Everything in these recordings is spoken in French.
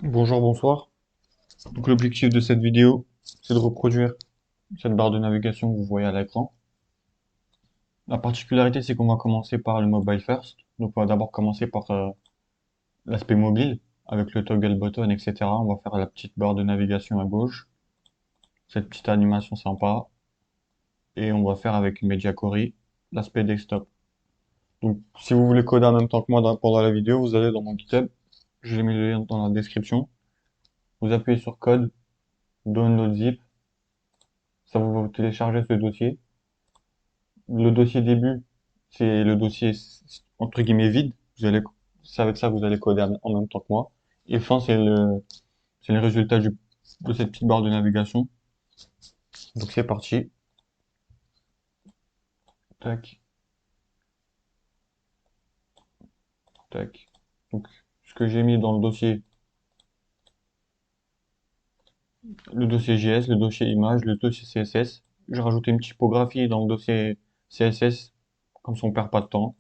Bonjour, bonsoir. Donc l'objectif de cette vidéo, c'est de reproduire cette barre de navigation que vous voyez à l'écran. La particularité, c'est qu'on va commencer par le mobile first. Donc on va d'abord commencer par l'aspect mobile, avec le toggle button, etc. On va faire la petite barre de navigation à gauche, cette petite animation sympa, et on va faire avec une Media Query l'aspect desktop. Donc si vous voulez coder en même temps que moi pendant la vidéo, vous allez dans mon GitHub, je l'ai mis le lien dans la description. Vous appuyez sur code, download zip, ça va vous télécharger ce dossier. Le dossier début, c'est le dossier entre guillemets vide. C'est avec ça que vous allez coder en même temps que moi. Et fin, c'est le résultat de cette petite barre de navigation. Donc c'est parti. Tac, tac. Donc ce que j'ai mis dans le dossier JS, le dossier image, le dossier CSS. J'ai rajouté une typographie dans le dossier CSS, comme ça on perd pas de temps.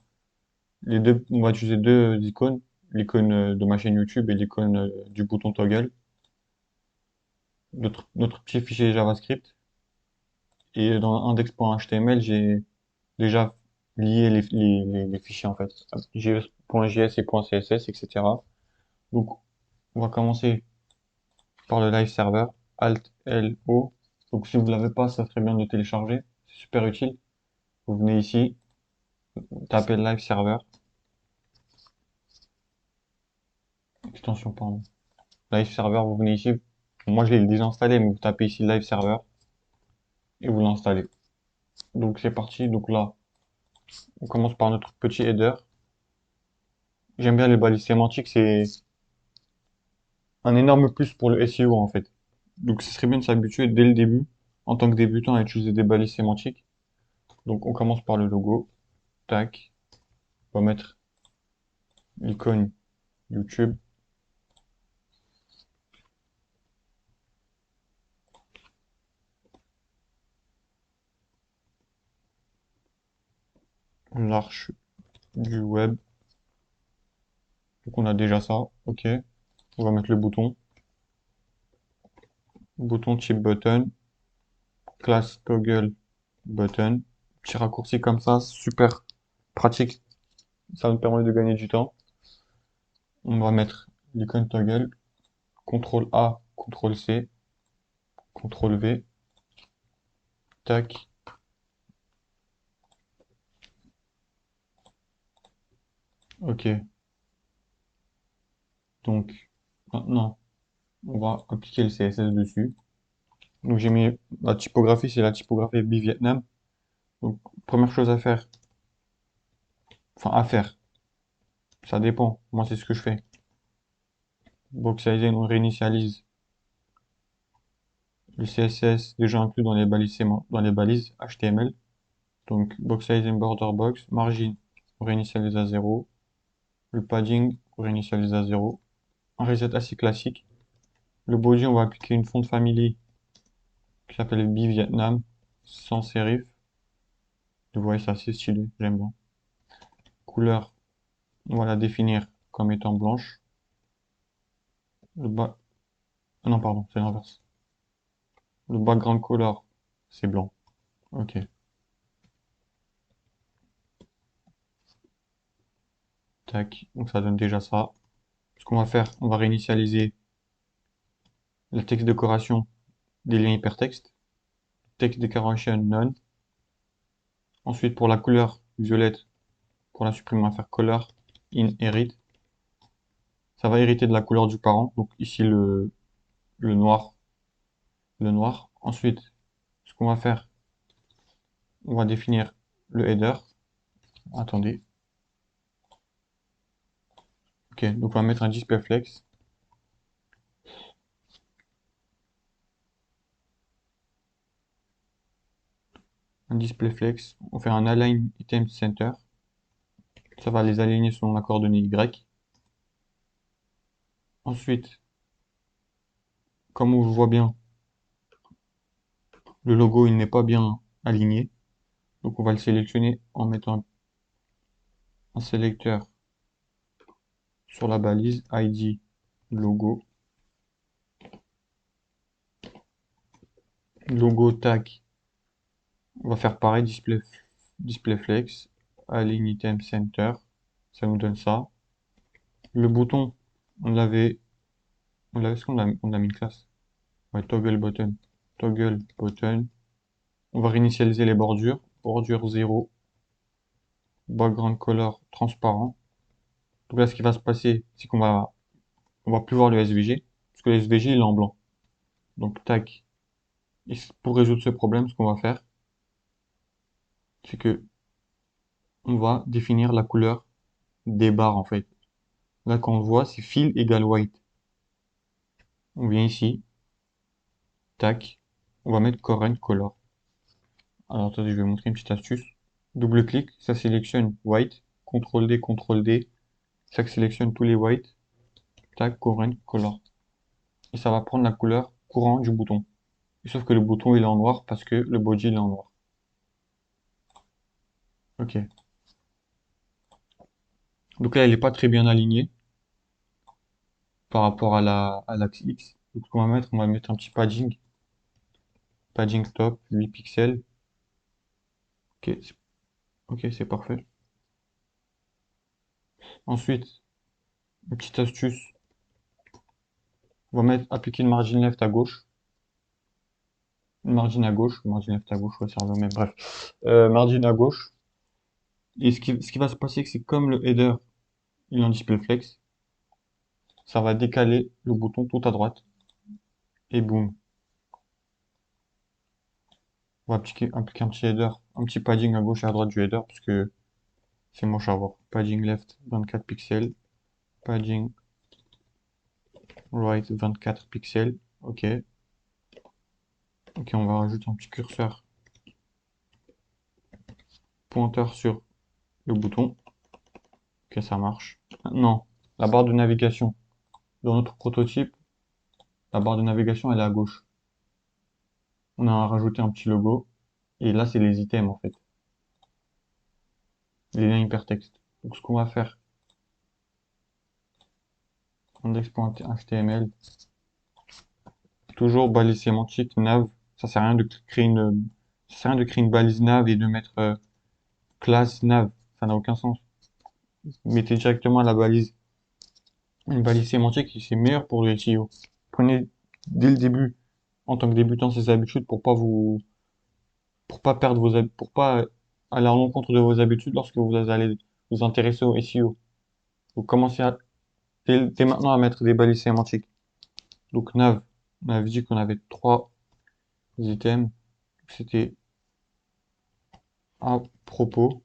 On va utiliser deux icônes, l'icône de ma chaîne YouTube et l'icône du bouton toggle. Notre petit fichier JavaScript. Et dans index.html, j'ai déjà lié les fichiers en fait. JS.js et .css, etc. Donc, on va commencer par le live server, Alt L O. Donc, si vous l'avez pas, ça serait bien de télécharger. C'est super utile. Vous venez ici, tapez live server, extension, pardon. Live server, vous venez ici. Moi, je l'ai déjà installé, mais vous tapez ici live server et vous l'installez. Donc, c'est parti. Donc là, on commence par notre petit header. J'aime bien les balises sémantiques, c'est un énorme plus pour le SEO en fait. Donc ce serait bien de s'habituer dès le début, en tant que débutant, à utiliser des balises sémantiques. Donc on commence par le logo, tac, on va mettre l'icône YouTube, l'arche du web. Donc on a déjà ça, ok. On va mettre le bouton type button, classe toggle button, petit raccourci comme ça, super pratique, ça nous permet de gagner du temps. On va mettre l'icône toggle, CTRL A, CTRL C, CTRL V, tac, ok. Donc maintenant, on va appliquer le CSS dessus. Donc j'ai mis la typographie, c'est la typographie Vietnam. Donc première chose à faire, enfin à faire, ça dépend. Moi c'est ce que je fais. Box-sizing, on réinitialise le CSS déjà inclus dans les balises, dans les balises HTML. Donc box-sizing border box, margin, on réinitialise à 0. Le padding, on réinitialise à 0. Un reset assez classique. Le body, on va appliquer une font family qui s'appelle Vietnam sans serif. Vous voyez, c'est assez stylé, j'aime bien. Couleur, on va la définir comme étant blanche. Le bas... Ah non, pardon, c'est l'inverse. Le background color, c'est blanc. Ok. Tac. Donc ça donne déjà ça. Ce qu'on va faire, on va réinitialiser la texte décoration des liens hypertextes. Text decoration none. Ensuite, pour la couleur violette, pour la supprimer, on va faire color inherit. Ça va hériter de la couleur du parent. Donc ici le noir. Le noir. Ensuite, ce qu'on va faire, on va définir le header. Attendez. Ok, donc on va mettre un display flex. Un display flex. On fait un align item center. Ça va les aligner selon la coordonnée Y. Ensuite, comme on voit bien, le logo il n'est pas bien aligné. Donc on va le sélectionner en mettant un sélecteur sur la balise ID logo. Logo, tac. On va faire pareil, display flex, align item center. Ça nous donne ça. Le bouton, on l'avait, est-ce on l'a mis une classe? Ouais, toggle button. Toggle button. On va réinitialiser les bordures. Bordure 0. Background color transparent. Donc là, ce qui va se passer, c'est on va plus voir le SVG, parce que le SVG, il est en blanc. Donc, tac. Et pour résoudre ce problème, ce qu'on va faire, c'est que on va définir la couleur des barres, en fait. Là, quand on voit, c'est fill égale white. On vient ici, tac. On va mettre current color. Alors, attendez, je vais vous montrer une petite astuce. Double-clic, ça sélectionne white. CTRL-D, CTRL-D. Ça sélectionne tous les whites. Tac, current color. Et ça va prendre la couleur courant du bouton. Sauf que le bouton il est en noir parce que le body il est en noir. Ok. Donc là, il n'est pas très bien aligné par rapport à l'axe X. Donc ce qu'on va mettre, on va mettre un petit padding. Padding top, 8 pixels. Ok, ok, c'est parfait. Ensuite, une petite astuce. On va appliquer une margin left à gauche. Une margin à gauche. Margin left à gauche, ouais, ça revient même. Bref. Margin à gauche. Et ce qui va se passer, c'est que comme le header, il est en display flex, ça va décaler le bouton tout à droite. Et boum. On va appliquer un petit header, un petit padding à gauche et à droite du header, parce que c'est moche à voir. Padding left, 24 pixels. Padding right, 24 pixels. Ok. Ok, on va rajouter un petit curseur pointeur sur le bouton. Ok, ça marche. Maintenant, la barre de navigation. Dans notre prototype, la barre de navigation, elle est à gauche. On a rajouté un petit logo. Et là, c'est les items, en fait. Les liens hypertextes. Donc, ce qu'on va faire, index.html, toujours balise sémantique, nav. Ça sert à rien de créer ça sert à rien de créer une balise nav et de mettre classe nav. Ça n'a aucun sens. Mettez directement la balise. Une balise sémantique, c'est meilleur pour le SEO. Prenez dès le début, en tant que débutant, ces habitudes pour pas perdre pour pas aller à l'encontre de vos habitudes lorsque vous allez vous intéresser au SEO. Vous commencez dès maintenant à mettre des balises sémantiques. Donc nav, on avait dit qu'on avait trois items. C'était à propos,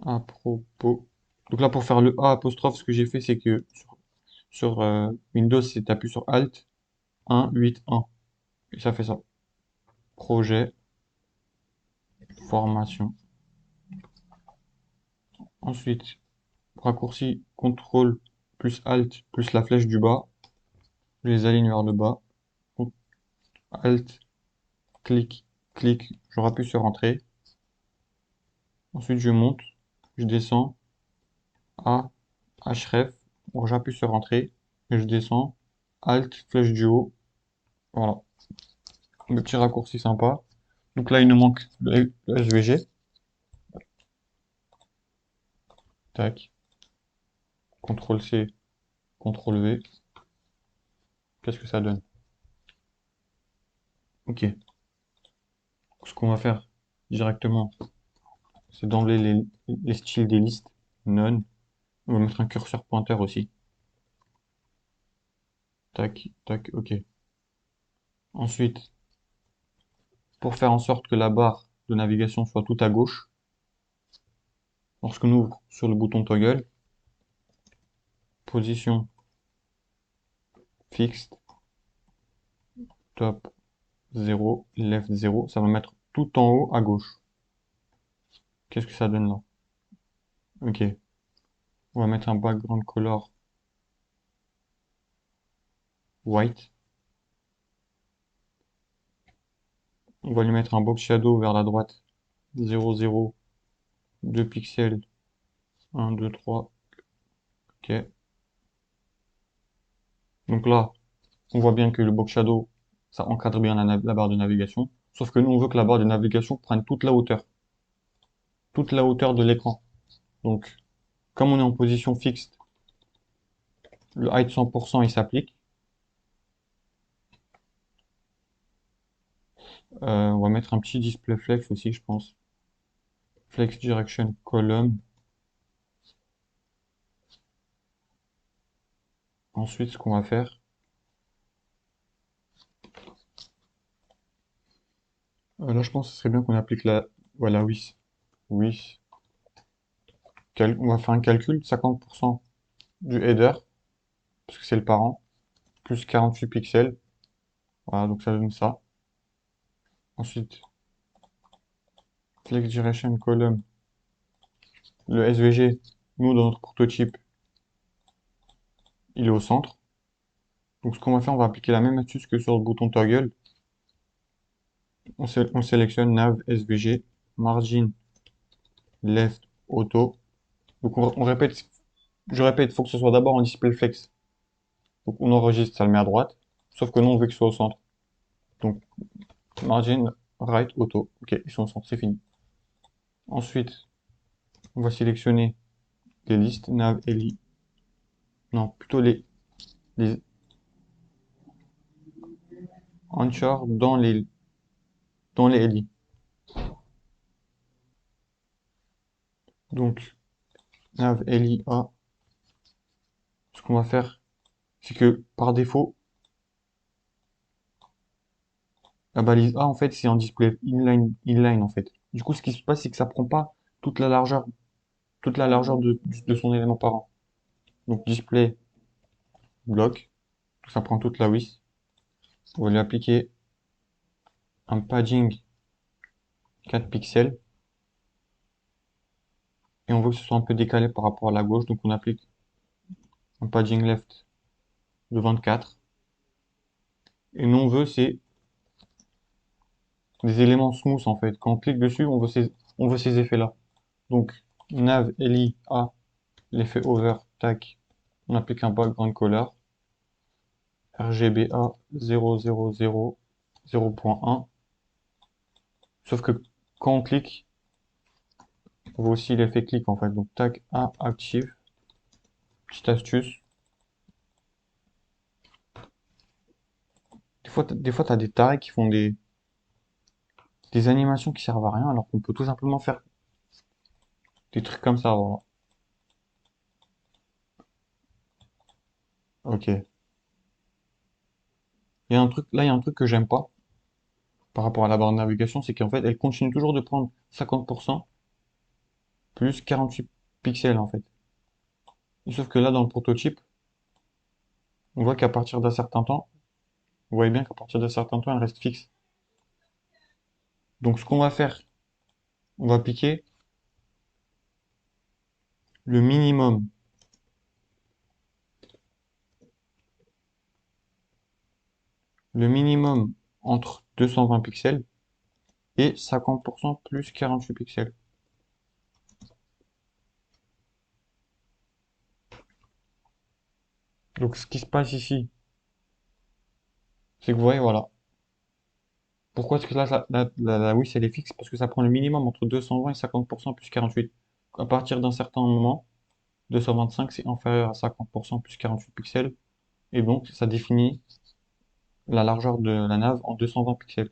à propos. Donc là, pour faire le A apostrophe, ce que j'ai fait, c'est que sur Windows, c'est t'appuies sur Alt 1, 8, 1. Et ça fait ça. Projet, formation. Ensuite, raccourci CTRL plus Alt plus la flèche du bas. Je les aligne vers le bas. Alt, clic, clic. Je rappuie sur Entrée. Ensuite, je monte. Je descends. A, href. Bon, j'appuie sur Entrée. Et je descends. Alt, flèche du haut. Voilà. Le petit raccourci sympa. Donc là, il nous manque le SVG. Tac. CTRL C, CTRL V. Qu'est-ce que ça donne? Ok. Ce qu'on va faire directement, c'est d'enlever les styles des listes. None. On va mettre un curseur pointeur aussi. Tac, tac, ok. Ensuite, pour faire en sorte que la barre de navigation soit tout à gauche, lorsqu'on ouvre sur le bouton toggle, position fixed, top 0, left 0, ça va mettre tout en haut à gauche. Qu'est-ce que ça donne là? Ok. On va mettre un background color white. On va lui mettre un box shadow vers la droite. 0, 0, 2 pixels. 1, 2, 3. Ok. Donc là, on voit bien que le box shadow, ça encadre bien la barre de navigation. Sauf que nous, on veut que la barre de navigation prenne toute la hauteur de l'écran. Donc, comme on est en position fixe, le height 100% il s'applique. On va mettre un petit display flex aussi, je pense. Flex direction column. Ensuite, ce qu'on va faire, là, je pense que ce serait bien qu'on applique voilà, oui, oui. On va faire un calcul, 50% du header, parce que c'est le parent, plus 48 pixels. Voilà, donc ça donne ça. Ensuite, flex direction column, le SVG, nous, dans notre prototype, il est au centre. Donc ce qu'on va faire, on va appliquer la même astuce que sur le bouton toggle. On sélectionne nav SVG, margin left auto. Donc on répète, je répète, il faut que ce soit d'abord en display flex. Donc on enregistre, ça le met à droite. Sauf que nous, on veut que ce soit au centre. Donc margin right auto. Ok, ils sont au centre, c'est fini. Ensuite, on va sélectionner les listes nav li. Non, plutôt les anchors dans les li. Donc nav li a. Ce qu'on va faire, c'est que par défaut, la balise A, en fait, c'est en display inline, en fait. Du coup, ce qui se passe, c'est que ça prend pas toute la largeur, toute la largeur de son élément parent. Donc, display bloc, ça prend toute la width. On va lui appliquer un padding 4 pixels. Et on veut que ce soit un peu décalé par rapport à la gauche. Donc, on applique un padding left de 24. Et nous, on veut, c'est des éléments smooth, en fait. Quand on clique dessus, on veut ces effets-là. Donc, nav li a l'effet over, tac. On applique un background color. RGBA 0.1. Sauf que quand on clique, on voit aussi l'effet clic en fait. Donc tac A active. Petite astuce. Des fois, t'as des tarés qui font des animations qui servent à rien alors qu'on peut tout simplement faire des trucs comme ça. Voilà. Ok. Il y a un truc que j'aime pas par rapport à la barre de navigation, c'est qu'en fait, elle continue toujours de prendre 50% plus 48 pixels en fait. Et sauf que là, dans le prototype, on voit qu'à partir d'un certain temps, vous voyez bien qu'à partir d'un certain temps, elle reste fixe. Donc ce qu'on va faire, on va appliquer le minimum, le minimum entre 220 pixels et 50% plus 48 pixels. Donc ce qui se passe ici, c'est que vous voyez, voilà. Pourquoi est-ce que là, la WIS, elle est fixe? Parce que ça prend le minimum entre 220 et 50% plus 48. À partir d'un certain moment, 225, c'est inférieur à 50% plus 48 pixels. Et donc, ça définit la largeur de la nave en 220 pixels.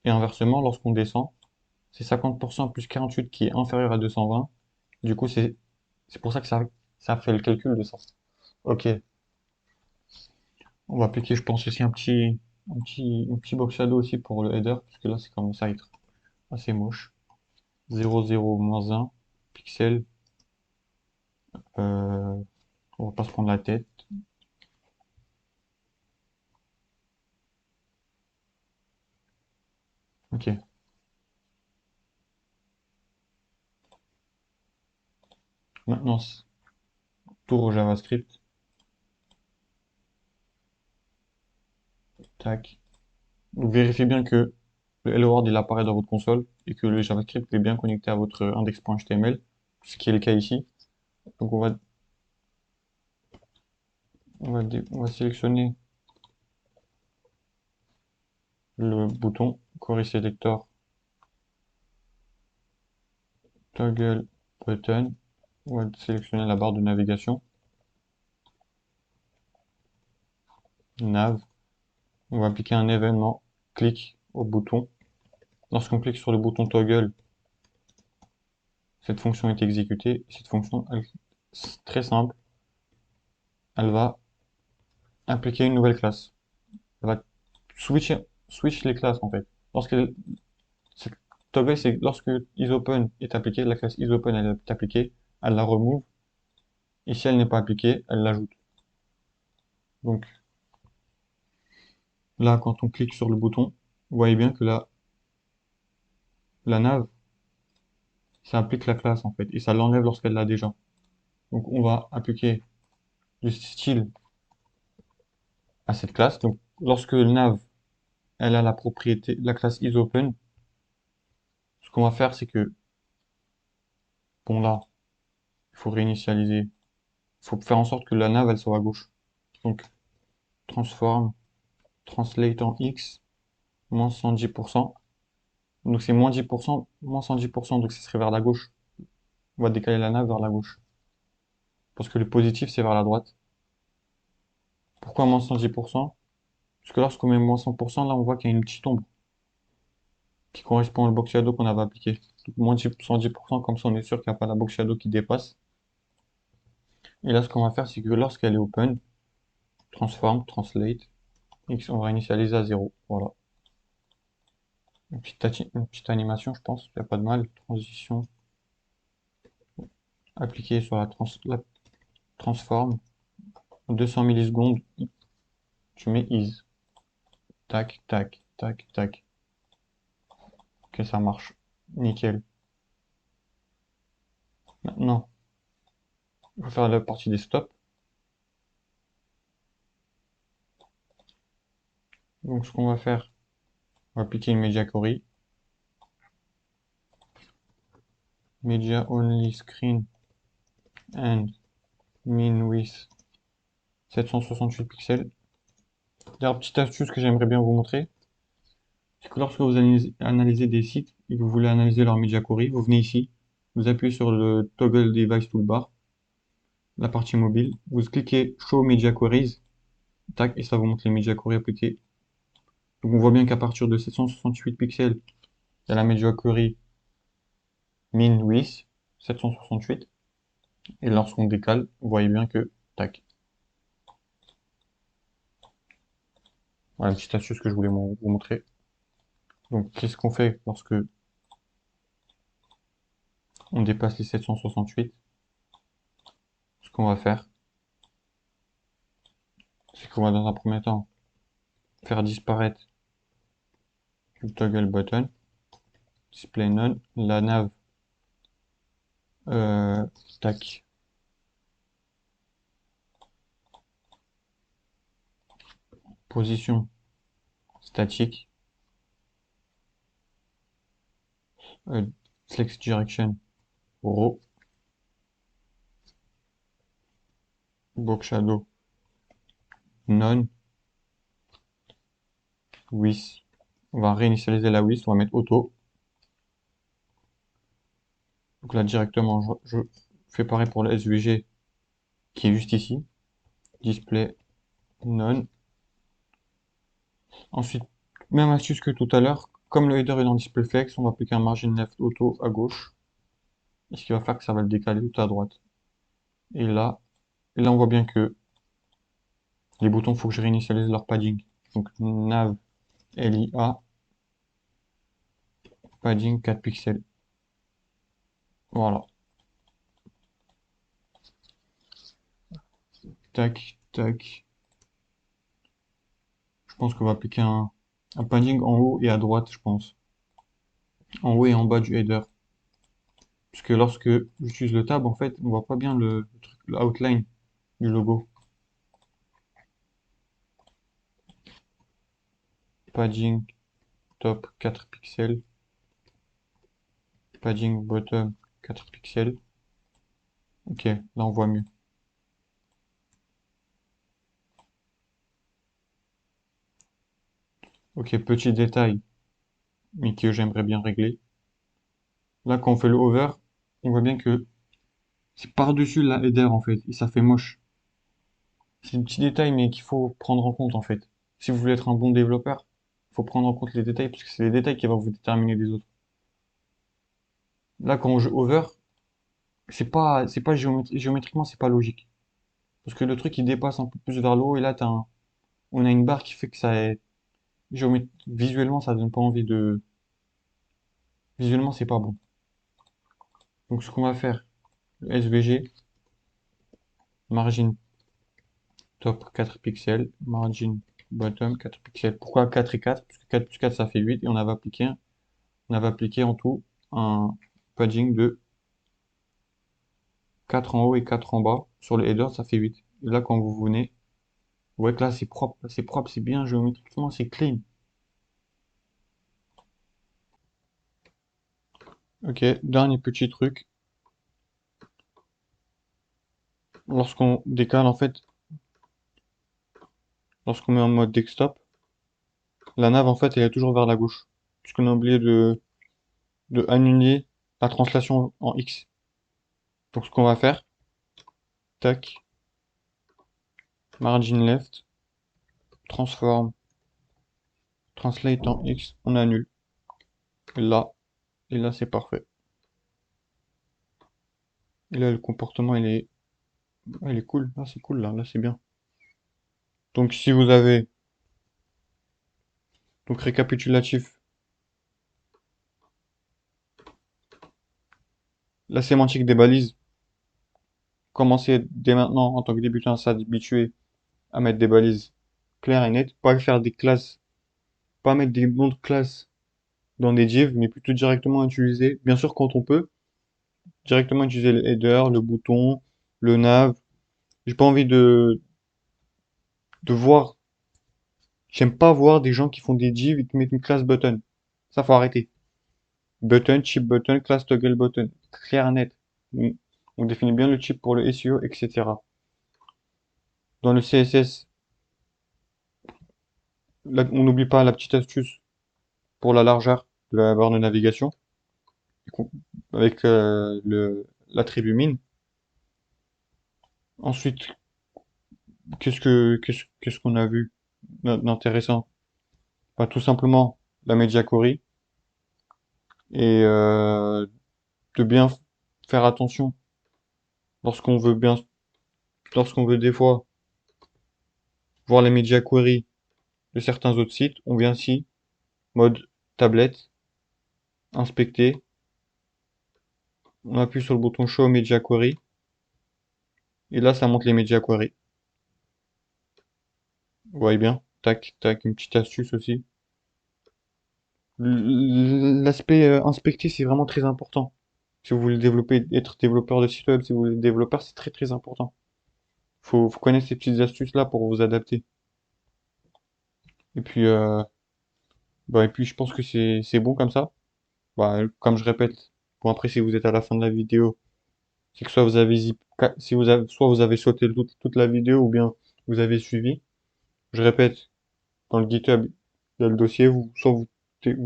Et inversement, lorsqu'on descend, c'est 50% plus 48 qui est inférieur à 220. Du coup, c'est pour ça que ça fait le calcul de ça. Ok. On va appliquer, je pense, aussi un petit box shadow aussi pour le header, parce que là, c'est commence à être assez moche. 0,0-1 pixel. Euh, on va pas se prendre la tête. Ok. Maintenant, tour au JavaScript. Tac. Donc, vérifiez bien que le Hello World il apparaît dans votre console et que le JavaScript est bien connecté à votre index.html, ce qui est le cas ici. Donc, on va sélectionner le bouton Query Selector, Toggle Button. On va sélectionner la barre de navigation. Nav. On va appliquer un événement. Clic au bouton. Lorsqu'on clique sur le bouton Toggle, cette fonction est exécutée. Cette fonction, c'est très simple. Elle va appliquer une nouvelle classe. Elle va switch les classes en fait. C'est- Toggle, c'est lorsque isOpen est appliqué, la classe isOpen elle est appliquée, elle la remove. Et si elle n'est pas appliquée, elle l'ajoute. Donc là, quand on clique sur le bouton, vous voyez bien que la nav, ça applique la classe en fait, et ça l'enlève lorsqu'elle l'a déjà. Donc on va appliquer du style à cette classe. Donc lorsque le nav, elle a la propriété, la classe isOpen, ce qu'on va faire, c'est que, bon là, il faut réinitialiser, il faut faire en sorte que la nav, elle soit à gauche. Donc transform, translate en x, moins 110%. Donc c'est moins 10%, moins 110%, donc ce serait vers la gauche. On va décaler la nav vers la gauche. Parce que le positif, c'est vers la droite. Pourquoi moins 110%? Parce que lorsqu'on met moins 100%, là, on voit qu'il y a une petite ombre qui correspond au box shadow qu'on avait appliqué. Donc, moins 110%, comme ça, on est sûr qu'il n'y a pas la box shadow qui dépasse. Et là, ce qu'on va faire, c'est que lorsqu'elle est open, transform, translate, X, on va initialiser à 0. Voilà. Une petite animation, je pense. Il n'y a pas de mal. Transition. Appliquée sur la transform. 200 millisecondes. Tu mets is. Tac, tac, tac, tac. Ok, ça marche. Nickel. Maintenant, on va faire la partie des stops. Donc, ce qu'on va faire, on va appliquer une media query. Media only screen and min width 768 pixels. D'ailleurs, petite astuce que j'aimerais bien vous montrer, c'est que lorsque vous analysez des sites et que vous voulez analyser leur media query, vous venez ici, vous appuyez sur le toggle device toolbar, la partie mobile, vous cliquez show media queries, tac, et ça vous montre les media queries appliquées. Donc on voit bien qu'à partir de 768 pixels, il y a la media query min width 768. Et lorsqu'on décale, vous voyez bien que, tac. Voilà une petite astuce que je voulais vous montrer. Donc, qu'est-ce qu'on fait lorsque on dépasse les 768? Ce qu'on va faire, c'est qu'on va dans un premier temps faire disparaître le toggle button, display none, la nav, euh, tac, position statique, flex direction, row, box shadow, none, width. On va réinitialiser la width, on va mettre auto. Donc là directement, je fais pareil pour le SVG qui est juste ici. Display none. Ensuite, même astuce que tout à l'heure, comme le header est dans display flex, on va appliquer un margin left auto à gauche. Et ce qui va faire que ça va le décaler tout à droite. Et là on voit bien que les boutons, il faut que je réinitialise leur padding. Donc nav LIA, padding 4 pixels. Voilà. Tac, tac. Je pense qu'on va appliquer un padding en haut et à droite, je pense. En haut et en bas du header. Puisque lorsque j'utilise le tab, en fait, on voit pas bien le outline du logo. Padding top 4 pixels. Padding bottom 4 pixels. Ok, là on voit mieux. Ok, petit détail, mais que j'aimerais bien régler. Là, quand on fait le hover, on voit bien que c'est par-dessus la header en fait, et ça fait moche. C'est un petit détail, mais qu'il faut prendre en compte en fait. Si vous voulez être un bon développeur, il faut prendre en compte les détails, parce que c'est les détails qui vont vous déterminer des autres. Là, quand je hover, c'est pas géométriquement, c'est pas logique. Parce que le truc, il dépasse un peu plus vers le haut, et là, on a une barre qui fait que ça est, visuellement, ça donne pas envie visuellement, c'est pas bon. Donc, ce qu'on va faire, le SVG, margin top 4 pixels, margin bottom 4 pixels. Pourquoi 4 et 4? Parce que 4 plus 4 ça fait 8 et on avait appliqué en tout un padding de 4 en haut et 4 en bas. Sur le header, ça fait 8. Et là, quand vous venez, vous voyez que là, c'est propre, c'est bien géométriquement, c'est clean. Ok, dernier petit truc. Lorsqu'on décale, en fait, lorsqu'on met en mode desktop, la nave, en fait, elle est toujours vers la gauche. Puisqu'on a oublié de annuler la translation en X. Donc, ce qu'on va faire, tac, margin left, transform, translate en X, on annule. Et là, c'est parfait. Et là, le comportement, il est cool. Là, c'est cool, là, c'est bien. Donc, si vous avez, donc récapitulatif, la sémantique des balises, commencez dès maintenant, en tant que débutant, à s'habituer à mettre des balises claires et nettes, pas faire des classes, pas mettre des noms de classes dans des divs, mais plutôt directement utiliser, bien sûr quand on peut, directement utiliser le header, le bouton, le nav. J'ai pas envie de voir, j'aime pas voir des gens qui font des divs et qui mettent une classe button. Ça, faut arrêter. Button, chip button, class toggle button. Clair, net. On définit bien le chip pour le SEO, etc. Dans le CSS, on n'oublie pas la petite astuce pour la largeur de la barre de navigation avec l'attribut min. Ensuite, qu'est-ce qu'on a vu d'intéressant? Bah, tout simplement la media query et de bien faire attention lorsqu'on veut bien, lorsqu'on veut des fois voir les media query de certains autres sites, on vient ici, mode tablette, inspecter, on appuie sur le bouton Show Media Query, et là ça montre les Media Query. Vous voyez bien, tac, tac, une petite astuce aussi. L'aspect inspecter, c'est vraiment très important. Si vous voulez développer, être développeur de site web, si vous voulez être développeur, c'est très très important. Faut connaître ces petites astuces-là pour vous adapter. Et puis, je pense que c'est bon comme ça. Bah, comme je répète, bon après si vous êtes à la fin de la vidéo, c'est que soit vous avez si vous avez, soit vous avez sauté toute la vidéo ou bien vous avez suivi. Je répète, dans le GitHub, il y a le dossier, soit vous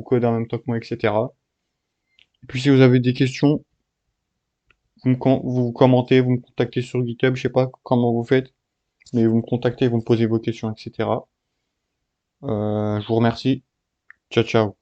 codez en même temps que moi, etc. Et puis si vous avez des questions, vous commentez, vous me contactez sur GitHub, je sais pas comment vous faites, mais vous me contactez, vous me posez vos questions, etc. Je vous remercie. Ciao, ciao.